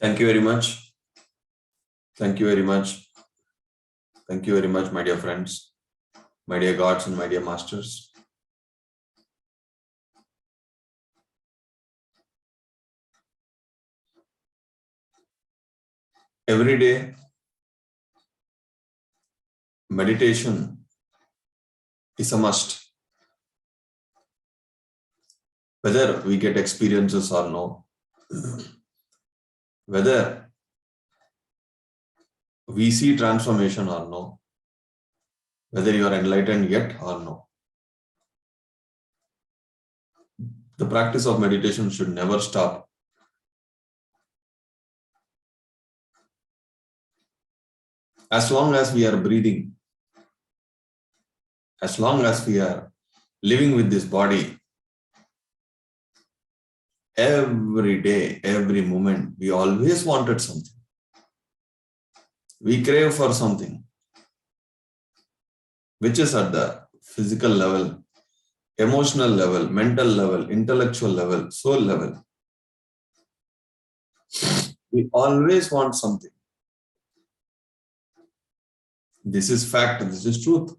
Thank you very much. Thank you very much. Thank you very much, my dear friends, my dear gods and my dear masters. Every day, meditation is a must. Whether we get experiences or no, whether we see transformation or no, whether you are enlightened yet or no, the practice of meditation should never stop. As long as we are breathing, as long as we are living with this body, every day, every moment, we always wanted something. We crave for something, which is at the physical level, emotional level, mental level, intellectual level, soul level. We always want something. This is fact, this is truth.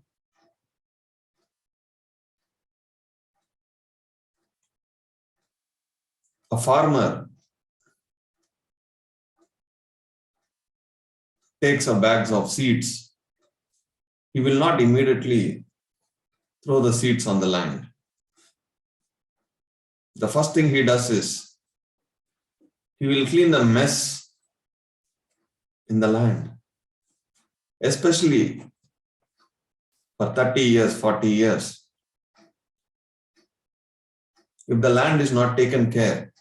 A farmer takes a bag of seeds. He will not immediately throw the seeds on the land. The first thing he does is he will clean the mess in the land, especially for 30 years, 40 years. If the land is not taken care,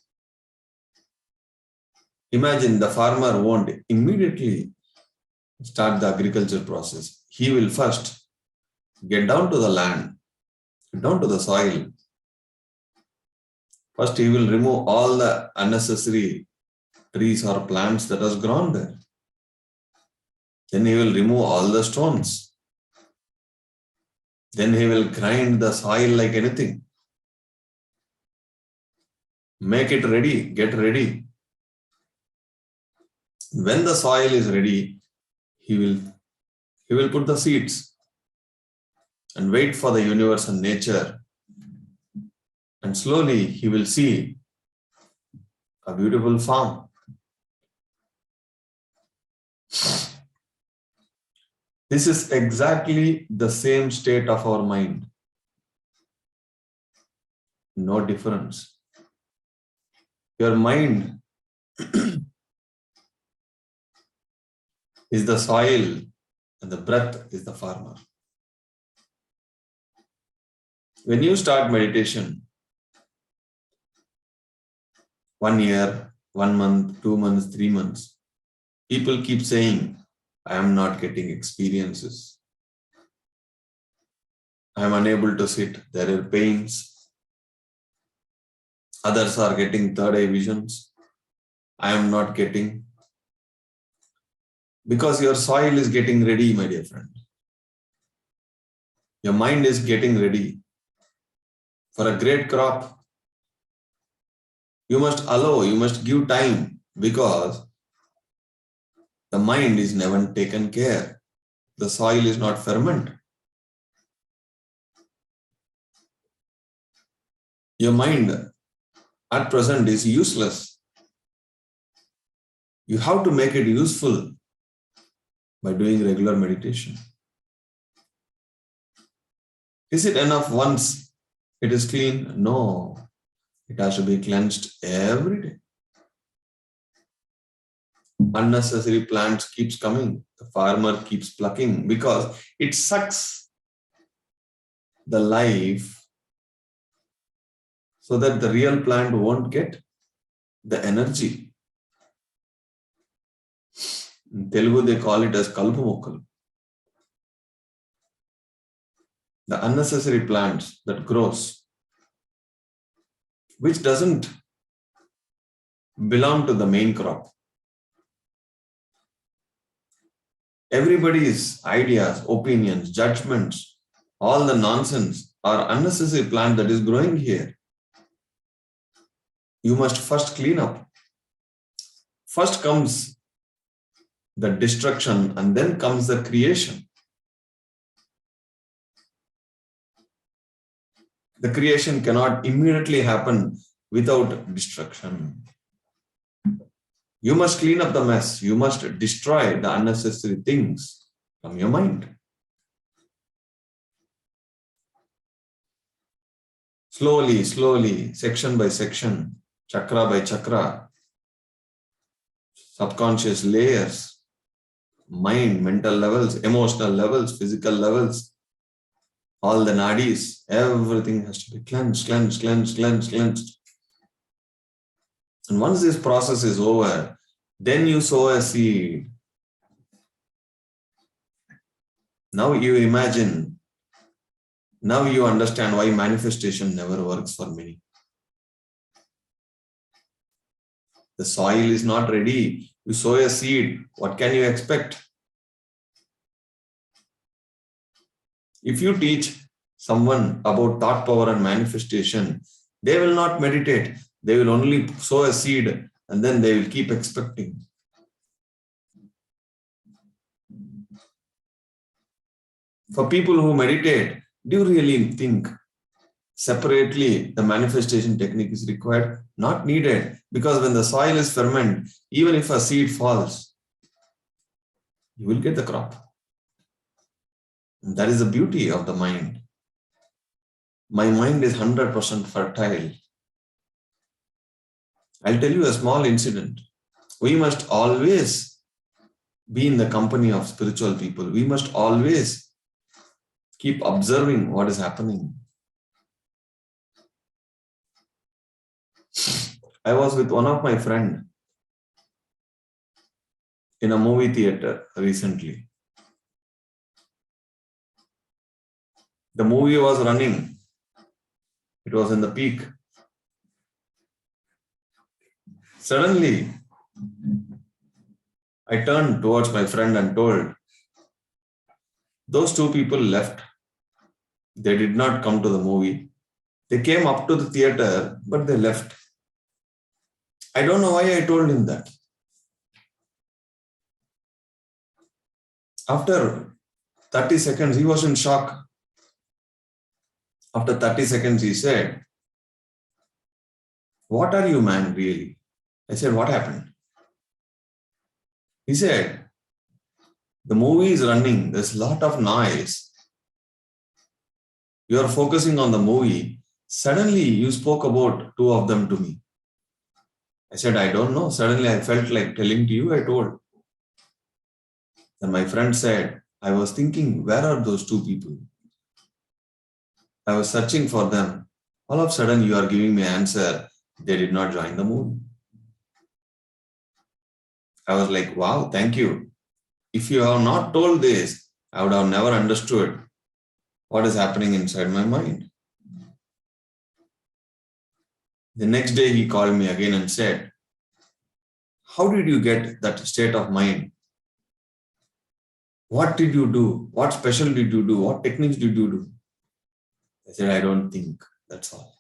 imagine the farmer won't immediately start the agriculture process. He will first get down to the land, down to the soil. First, he will remove all the unnecessary trees or plants that has grown there. Then he will remove all the stones. Then he will grind the soil like anything. Make it ready, get ready. When the soil is ready, he will put the seeds and wait for the universe and nature. And slowly he will see a beautiful farm. This is exactly the same state of our mind. No difference. Your mind is the soil and the breath is the farmer. When you start meditation, 1 year, 1 month, 2 months, 3 months, people keep saying, I am not getting experiences. I am unable to sit. There are pains. Others are getting third eye visions. I am not getting. Because your soil is getting ready, my dear friend. Your mind is getting ready for a great crop. You must allow, you must give time, because the mind is never taken care. The soil is not ferment. Your mind at present is useless. You have to make it useful by doing regular meditation. Is it enough once it is clean? No. It has to be cleansed every day. Unnecessary plants keeps coming. The farmer keeps plucking because it sucks the life so that the real plant won't get the energy. In Telugu, they call it as kalpamokkal. The unnecessary plants that grows, which doesn't belong to the main crop. Everybody's ideas, opinions, judgments, all the nonsense are unnecessary plant that is growing here. You must first clean up. First comes the destruction and then comes the creation. The creation cannot immediately happen without destruction. You must clean up the mess. You must destroy the unnecessary things from your mind. Slowly, slowly, section by section, chakra by chakra, subconscious layers, mind, mental levels, emotional levels, physical levels, all the nadis, everything has to be cleansed, cleansed, cleansed, cleansed, cleansed. And once this process is over, then you sow a seed. Now you imagine, now you understand why manifestation never works for many. The soil is not ready. You sow a seed. What can you expect? If you teach someone about thought power and manifestation, they will not meditate. They will only sow a seed and then they will keep expecting. For people who meditate, do you really think separately the manifestation technique is required? Not needed, because when the soil is ferment, even if a seed falls, you will get the crop. And that is the beauty of the mind. My mind is 100% fertile. I'll tell you a small incident. We must always be in the company of spiritual people. We must always keep observing what is happening. I was with one of my friends in a movie theater recently. The movie was running. It was in the peak. Suddenly, I turned towards my friend and told, those two people left. They did not come to the movie. They came up to the theater, but they left. I don't know why I told him that. After 30 seconds, he was in shock. After 30 seconds, he said, what are you, man, really? I said, what happened? He said, the movie is running. There's a lot of noise. You are focusing on the movie. Suddenly, you spoke about two of them to me. I said, I don't know. Suddenly, I felt like telling to you, I told. And my friend said, I was thinking, where are those two people? I was searching for them. All of a sudden, you are giving me an answer. They did not join the movie. I was like, wow, thank you. If you have not told this, I would have never understood what is happening inside my mind. The next day, he called me again and said, how did you get that state of mind? What did you do? What special did you do? What techniques did you do? I said, I don't think. That's all.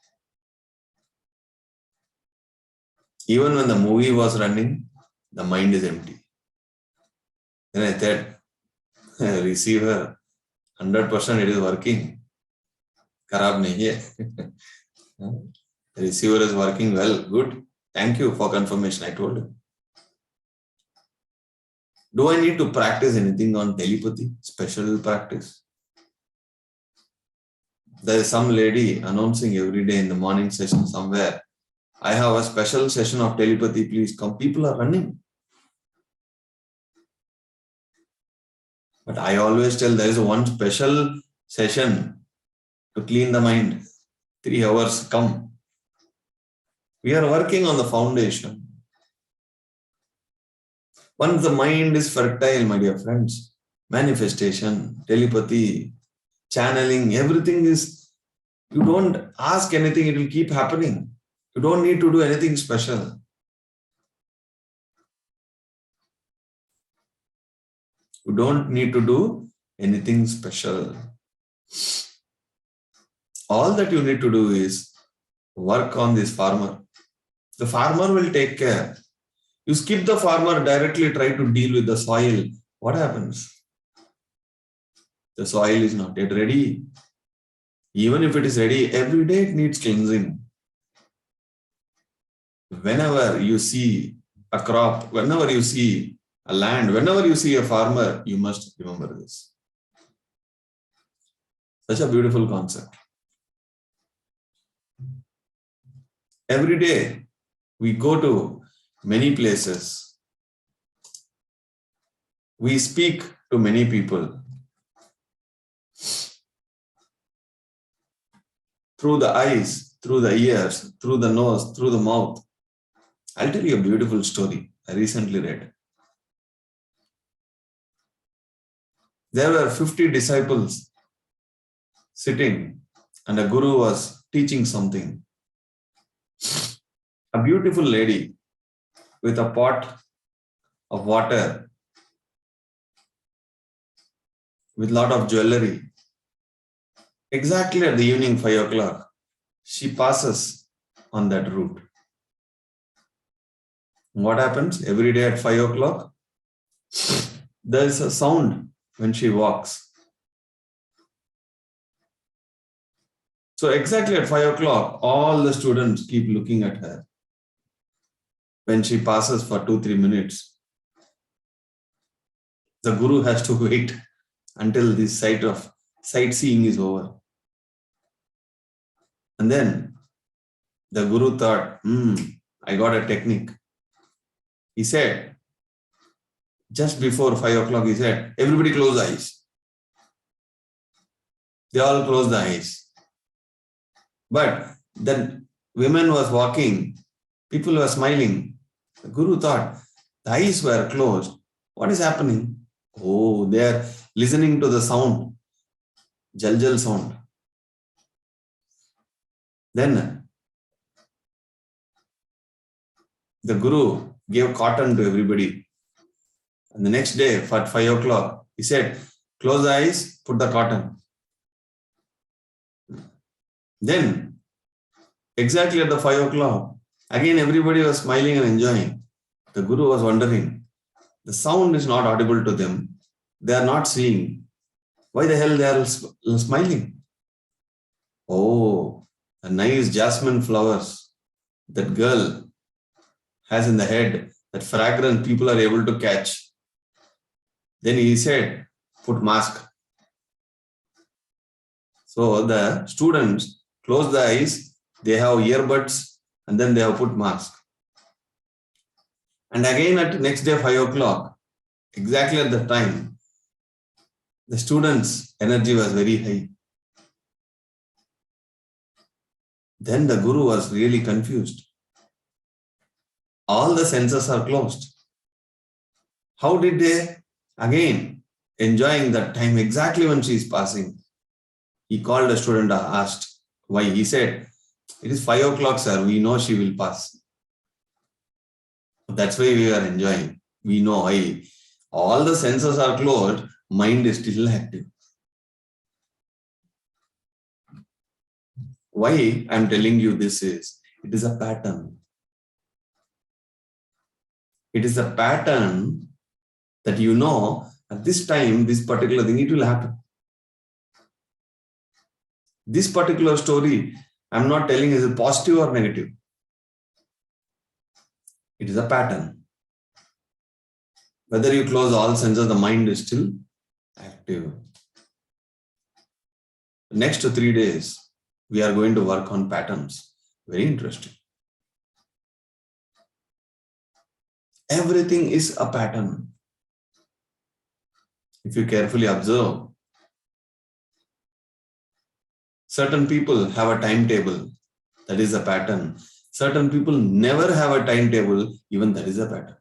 Even when the movie was running, the mind is empty. Then I said, receiver, 100% it is working. Kharab nahi hai. The receiver is working well. Good. Thank you for confirmation. I told him. Do I need to practice anything on telepathy? Special practice? There is some lady announcing every day in the morning session somewhere, I have a special session of telepathy, please come. People are running. But I always tell there is one special session to clean the mind. 3 hours, come. We are working on the foundation. Once the mind is fertile, my dear friends, manifestation, telepathy, channeling, everything is, you don't ask anything, it will keep happening. You don't need to do anything special. You don't need to do anything special. All that you need to do is work on this farmer. The farmer will take care. You skip the farmer, directly try to deal with the soil. What happens? The soil is not yet ready. Even if it is ready, every day it needs cleansing. Whenever you see a crop, whenever you see a land, whenever you see a farmer, you must remember this. Such a beautiful concept. Every day we go to many places. We speak to many people. Through the eyes, through the ears, through the nose, through the mouth. I'll tell you a beautiful story I recently read. There were 50 disciples sitting and a guru was teaching something. A beautiful lady with a pot of water with a lot of jewelry. Exactly at the evening 5 o'clock, she passes on that route. What happens? Every day at 5 o'clock, there is a sound when she walks. So exactly at 5 o'clock, all the students keep looking at her. When she passes for 2-3 minutes, the guru has to wait until this sightseeing is over. And then the guru thought, I got a technique. He said, just before 5 o'clock, he said, everybody close the eyes. They all closed the eyes. But then women was walking, people were smiling. The guru thought, the eyes were closed. What is happening? Oh, they are listening to the sound, jal sound. Then the guru gave cotton to everybody. And the next day, at 5 o'clock, he said, close the eyes, put the cotton. Then, exactly at the 5 o'clock, again everybody was smiling and enjoying. The guru was wondering, the sound is not audible to them. They are not seeing. Why the hell they are smiling? Oh, the nice jasmine flowers that girl has in the head, that fragrance people are able to catch. Then he said, put mask. So the students close the eyes, they have earbuds, and then they have put mask. And again at next day 5 o'clock, exactly at the time, the students' energy was very high. Then the guru was really confused. All the senses are closed. How did they, again, enjoying that time exactly when she is passing? He called a student and asked why. He said, it is 5 o'clock, sir. We know she will pass. That's why we are enjoying. We know why. All the senses are closed, mind is still active. Why I'm telling you this is, it is a pattern. It is a pattern that you know at this time, this particular thing, it will happen. This particular story, I'm not telling is it positive or negative. It is a pattern. Whether you close all senses, the mind is still active. Next 3 days, we are going to work on patterns. Very interesting. Everything is a pattern. If you carefully observe, certain people have a timetable. That is a pattern. Certain people never have a timetable. Even that is a pattern.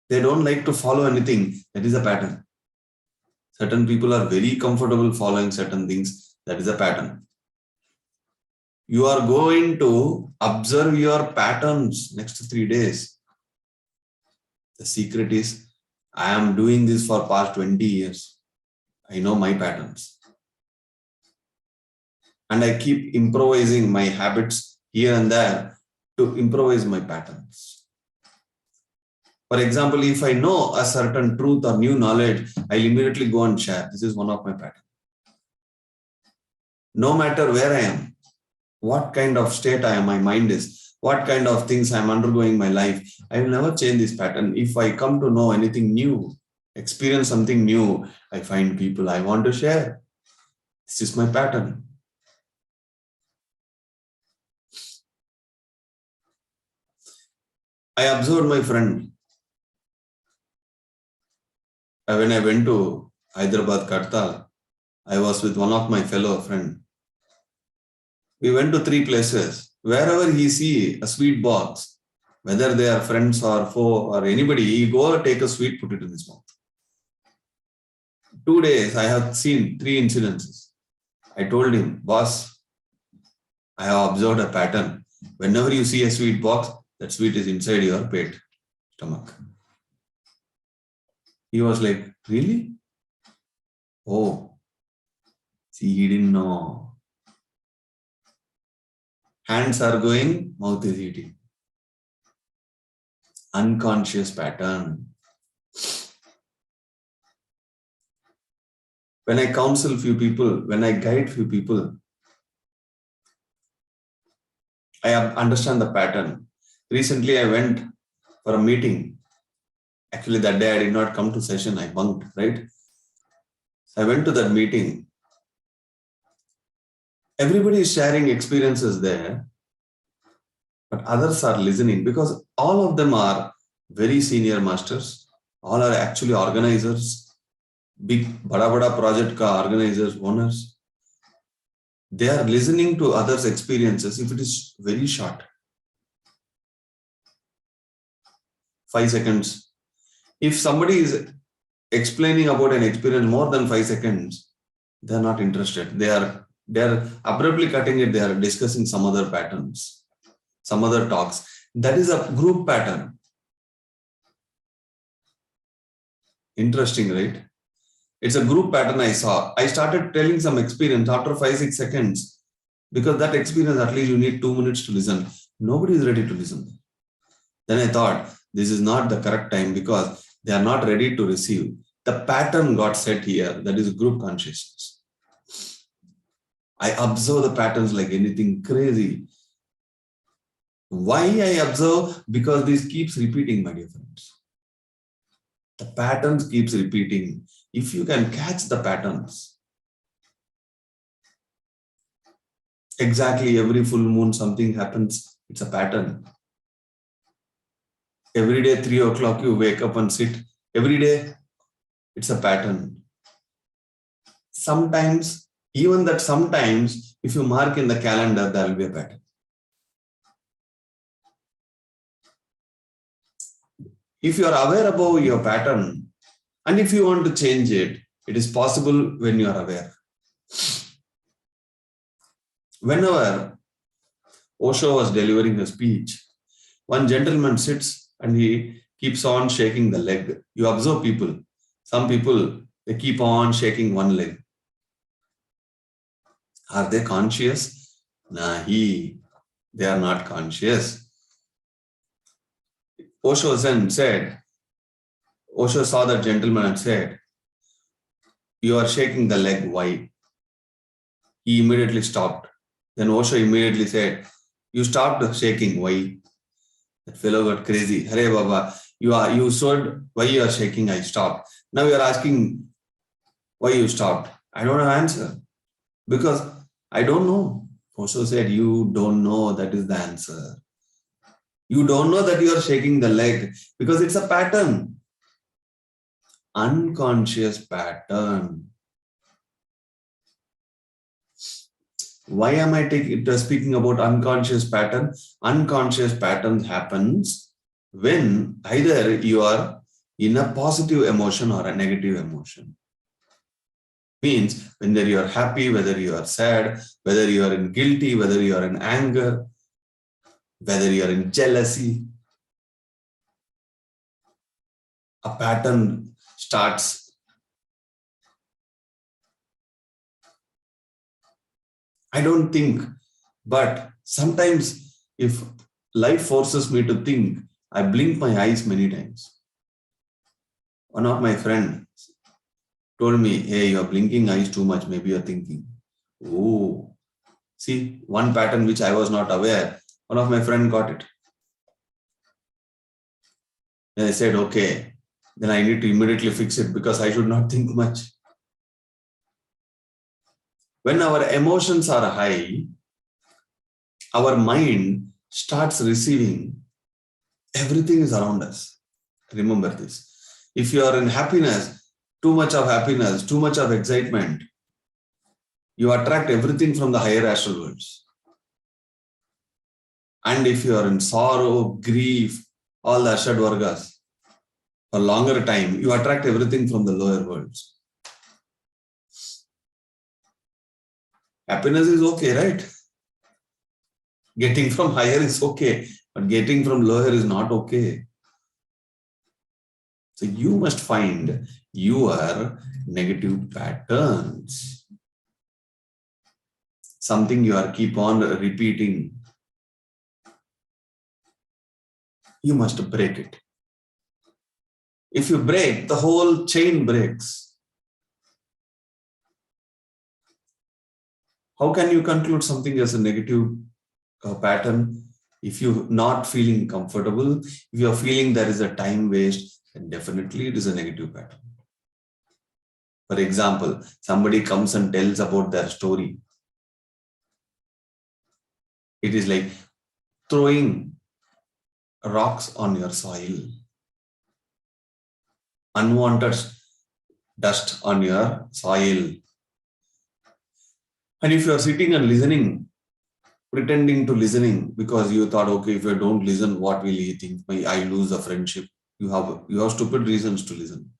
They don't like to follow anything. That is a pattern. Certain people are very comfortable following certain things. That is a pattern. You are going to observe your patterns next 3 days. The secret is, I am doing this for past 20 years. I know my patterns. And I keep improvising my habits here and there to improvise my patterns. For example, if I know a certain truth or new knowledge, I'll immediately go and share. This is one of my patterns. No matter where I am, what kind of state I am, my mind is, what kind of things I'm undergoing in my life, I will never change this pattern. If I come to know anything new, experience something new, I find people I want to share. This is my pattern. I observed my friend. When I went to Hyderabad, Kartal, I was with one of my fellow friends. We went to 3 places. Wherever he see a sweet box, whether they are friends or foe or anybody, he go take a sweet, put it in his mouth. 2 days, I have seen 3 incidences. I told him, boss, I have observed a pattern. Whenever you see a sweet box, that sweet is inside your pet, stomach. He was like, really? Oh, see, he didn't know. Hands are going, mouth is eating. Unconscious pattern. When I counsel few people, when I guide few people, I understand the pattern. Recently, I went for a meeting. Actually, that day I did not come to session. I bunked, right? So I went to that meeting. Everybody is sharing experiences there, but others are listening because all of them are very senior masters. All are actually organizers, big bada project ka organizers, owners. They are listening to others' experiences if it is very short. 5 seconds. If somebody is explaining about an experience more than 5 seconds, they are not interested. They are abruptly cutting it. They are discussing some other patterns, some other talks. That is a group pattern. Interesting, right? It's a group pattern I saw. I started telling some experience after 5-6 seconds because that experience, at least you need 2 minutes to listen. Nobody is ready to listen. Then I thought, this is not the correct time because they are not ready to receive. The pattern got set here. That is group consciousness. I observe the patterns like anything crazy. Why I observe? Because this keeps repeating, my dear friends. The patterns keeps repeating. If you can catch the patterns, exactly every full moon something happens. It's a pattern. Every day 3 o'clock you wake up and sit. Every day it's a pattern. Sometimes, even that sometimes, if you mark in the calendar, there will be a pattern. If you are aware about your pattern, and if you want to change it, it is possible when you are aware. Whenever Osho was delivering a speech, one gentleman sits and he keeps on shaking the leg. You observe people. Some people, they keep on shaking one leg. Are they conscious? Nahi, they are not conscious. Osho saw that gentleman and said, you are shaking the leg, why? He immediately stopped. Then Osho immediately said, you stopped shaking, why? That fellow got crazy. Hare Baba, you said why you are shaking, I stopped. Now you are asking why you stopped. I don't have an answer. Because I don't know. Osho said, you don't know, that is the answer. You don't know that you are shaking the leg because it's a pattern. Unconscious pattern. Why am I speaking about unconscious pattern? Unconscious pattern happens when either you are in a positive emotion or a negative emotion. Means whether you are happy, whether you are sad, whether you are in guilty, whether you are in anger, whether you are in jealousy, a pattern starts. I don't think, but sometimes if life forces me to think. I blink my eyes many times. One of my friends told me, hey, you're blinking eyes too much. Maybe you're thinking. Oh, see, one pattern which I was not aware. One of my friends got it. And I said, okay, then I need to immediately fix it because I should not think much. When our emotions are high, our mind starts receiving everything is around us. Remember this. If you are in happiness, too much of excitement, you attract everything from the higher astral worlds. And if you are in sorrow, grief, all the Ashad Vargas, for longer time, you attract everything from the lower worlds. Happiness is okay, right? Getting from higher is okay, but getting from lower is not okay. So you must find your negative patterns. Something you are keep on repeating. You must break it. If you break, the whole chain breaks. How can you conclude something as a negative pattern? If you're not feeling comfortable, if you're feeling there is a time waste, then definitely it is a negative pattern. For example, somebody comes and tells about their story. It is like throwing rocks on your soil, unwanted dust on your soil. And if you are sitting and listening, pretending to listening because you thought, okay, if I don't listen, what will he think? I lose a friendship. You have stupid reasons to listen.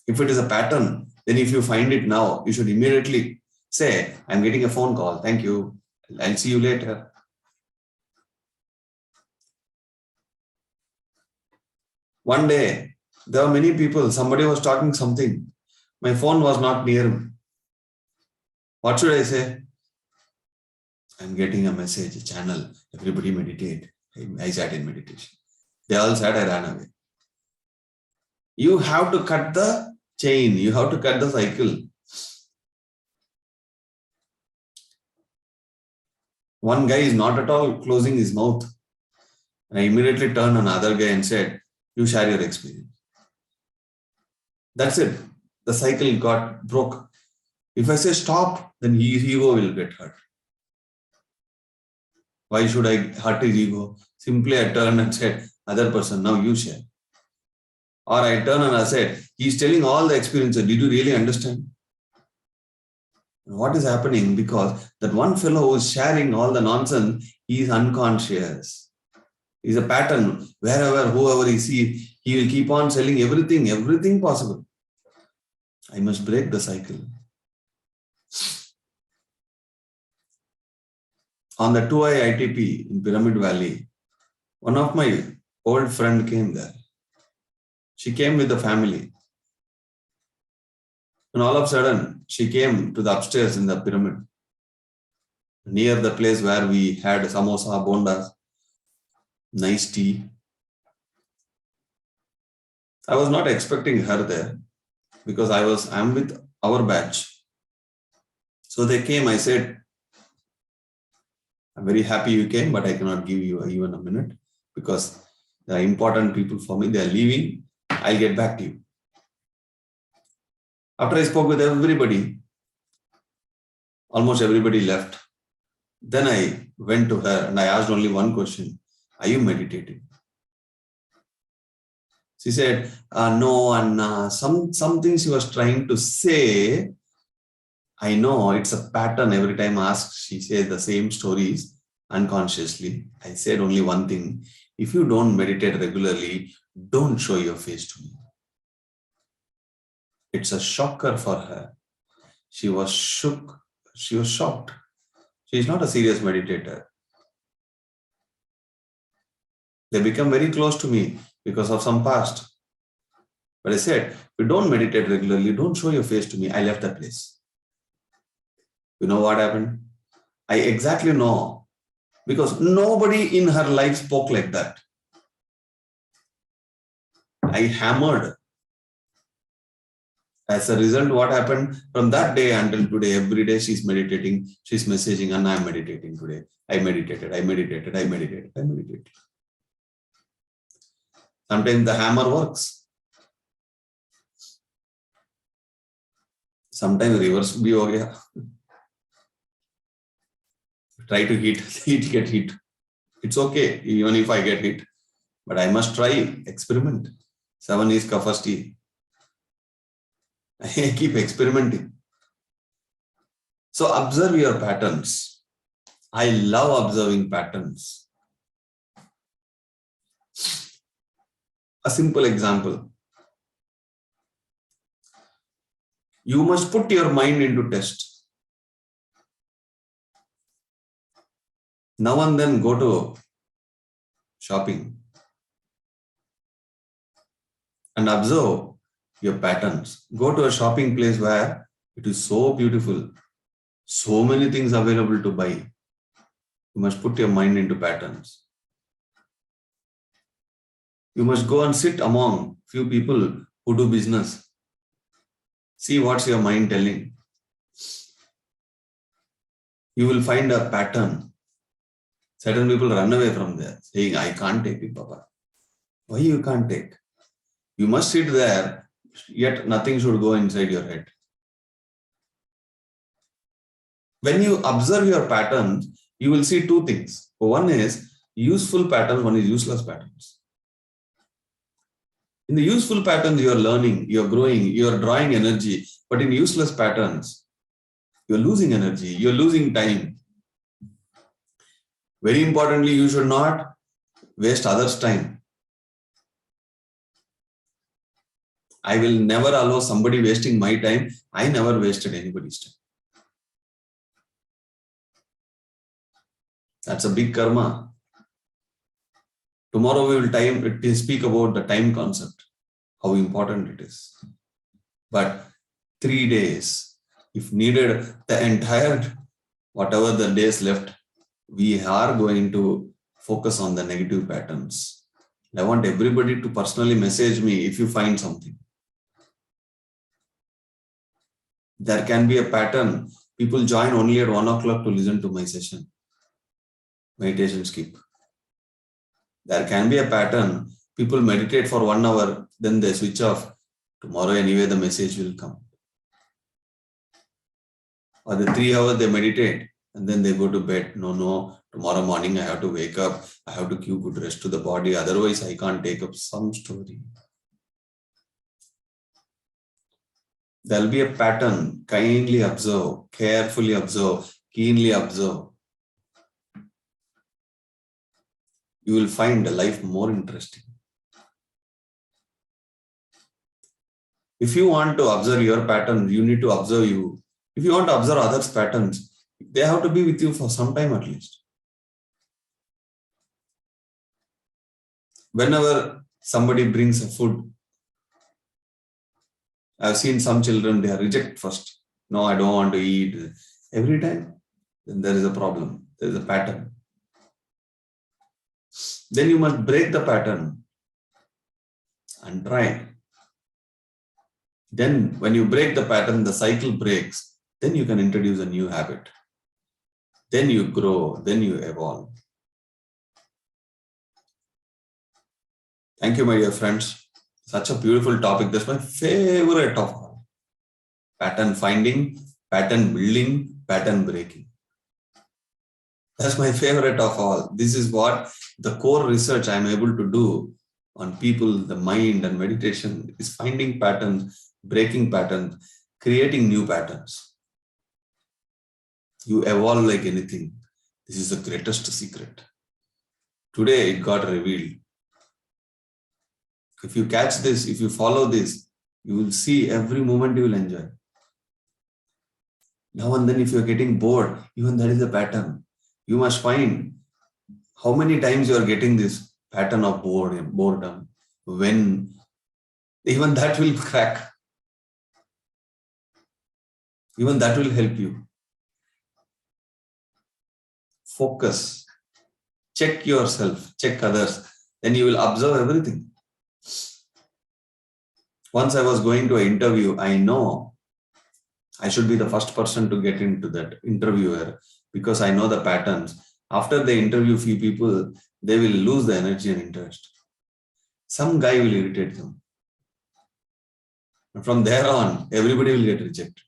If it is a pattern, then if you find it now, you should immediately say, I'm getting a phone call. Thank you. I'll see you later. One day, there were many people. Somebody was talking something. My phone was not near me. What should I say? I'm getting a message, a channel. Everybody meditate. I sat in meditation. They all sat, I ran away. You have to cut the chain. You have to cut the cycle. One guy is not at all closing his mouth. And I immediately turned on another guy and said, you share your experience. That's it. The cycle got broke. If I say stop, then his ego will get hurt. Why should I hurt his ego? Simply I turned and said, other person, now you share. Or I turn and I said, he's telling all the experiences. Did you really understand? What is happening? Because that one fellow who is sharing all the nonsense, he is unconscious. He's a pattern. Wherever, whoever he sees, he will keep on selling everything possible. I must break the cycle. On the 2I ITP in Pyramid Valley, one of my old friend came there. She came with the family. And all of a sudden, she came to the upstairs in the pyramid, near the place where we had samosa, bondas, nice tea. I was not expecting her there because I'm with our batch. So they came, I said, I'm very happy you came, but I cannot give you even a minute because they are important people for me. They are leaving. I'll get back to you. After I spoke with everybody, almost everybody left. Then I went to her and I asked only one question. Are you meditating? She said, no, and some things she was trying to say. I know it's a pattern. Every time I ask, she says the same stories unconsciously. I said only one thing. If you don't meditate regularly, don't show your face to me. It's a shocker for her. She was shook. She was shocked. She is not a serious meditator. They become very close to me because of some past. But I said, if you don't meditate regularly, don't show your face to me. I left that place. You know what happened? I exactly know Because nobody in her life spoke like that. I hammered. As a result, what happened from that day until today, every day she's meditating, she's messaging, and I'm meditating today. I meditated. Sometimes the hammer works. Sometimes reverse bhi ho gaya. Try to get hit. It's okay, even if I get hit. But I must try, experiment. 7 is ka first E. I keep experimenting. So observe your patterns. I love observing patterns. A simple example. You must put your mind into test. Now and then go to shopping and observe your patterns. Go to a shopping place where it is so beautiful, so many things available to buy. You must put your mind into patterns. You must go and sit among few people who do business. See what's your mind telling. You will find a pattern. Certain people run away from there, saying, I can't take it, Papa. Why you can't take? You must sit there, yet nothing should go inside your head. When you observe your patterns, you will see two things. One is useful patterns, one is useless patterns. In the useful patterns, you are learning, you are growing, you are drawing energy. But in useless patterns, you are losing energy, you are losing time. Very importantly, you should not waste others' time. I will never allow somebody wasting my time. I never wasted anybody's time. That's a big karma. Tomorrow we will speak about the time concept, how important it is. But 3 days, if needed, the entire, whatever the days left, we are going to focus on the negative patterns. I want everybody to personally message me if you find something. There can be a pattern. People join only at 1 o'clock to listen to my session. Meditation skip. There can be a pattern. People meditate for 1 hour, then they switch off. Tomorrow anyway the message will come. Or the 3 hours they meditate and then they go to bed. No, tomorrow morning I have to wake up. I have to give good rest to the body. Otherwise I can't take up some story. There will be a pattern. Kindly observe, carefully observe, keenly observe. You will find life more interesting. If you want to observe your pattern, you need to observe you. If you want to observe others' patterns, they have to be with you for some time at least. Whenever somebody brings a food, I've seen some children, they reject first. No, I don't want to eat. Every time, then there is a problem. There is a pattern. Then you must break the pattern and try. Then when you break the pattern, the cycle breaks. Then you can introduce a new habit. Then you grow, then you evolve. Thank you, my dear friends. Such a beautiful topic. That's my favorite of all. Pattern finding, pattern building, pattern breaking. That's my favorite of all. This is what the core research I'm able to do on people, the mind and meditation is finding patterns, breaking patterns, creating new patterns. You evolve like anything. This is the greatest secret. Today it got revealed. If you catch this, if you follow this, you will see every moment you will enjoy. Now and then if you're getting bored, even that is a pattern. You must find how many times you are getting this pattern of boredom. When even that will crack. Even that will help you. Focus. check yourself, check others, then you will observe everything. Once I was going to an interview, I know I should be the first person to get into that interviewer because I know the patterns. After they interview few people, they will lose the energy and interest. Some guy will irritate them. And from there on, everybody will get rejected.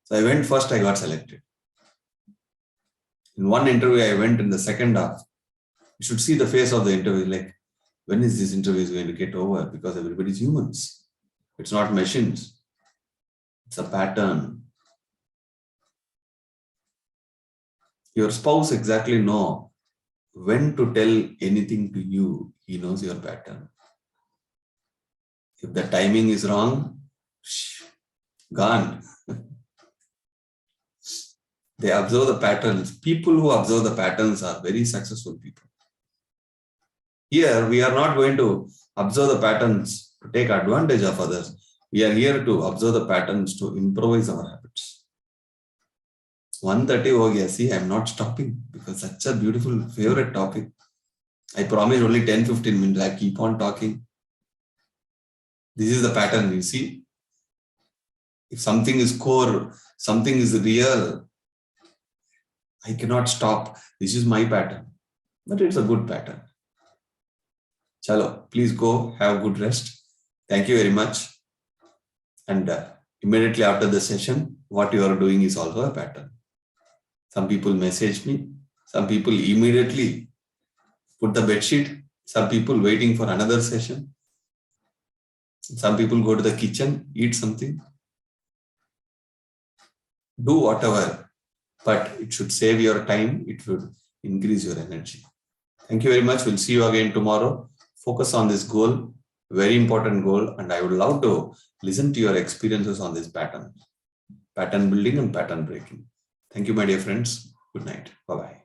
So I went first, I got selected. In one interview, I went in the second half. You should see the face of the interview, like, when is this interview going to get over? Because everybody's humans. It's not machines. It's a pattern. Your spouse exactly know when to tell anything to you. He knows your pattern. If the timing is wrong, gone. They observe the patterns. People who observe the patterns are very successful people. Here, we are not going to observe the patterns to take advantage of others. We are here to observe the patterns to improvise our habits. 1:30 ho gaya. See, I am not stopping because such a beautiful favorite topic. I promise only 10-15 minutes. I keep on talking. This is the pattern, you see. If something is core, something is real, I cannot stop. This is my pattern. But it's a good pattern. Chalo, please go, have good rest. Thank you very much. And immediately after the session, what you are doing is also a pattern. Some people message me. Some people immediately put the bedsheet. Some people waiting for another session. Some people go to the kitchen, eat something. Do whatever, but it should save your time. It will increase your energy. Thank you very much. We'll see you again tomorrow. Focus on this goal, very important goal. And I would love to listen to your experiences on this pattern building and pattern breaking. Thank you, my dear friends. Good night. Bye-bye.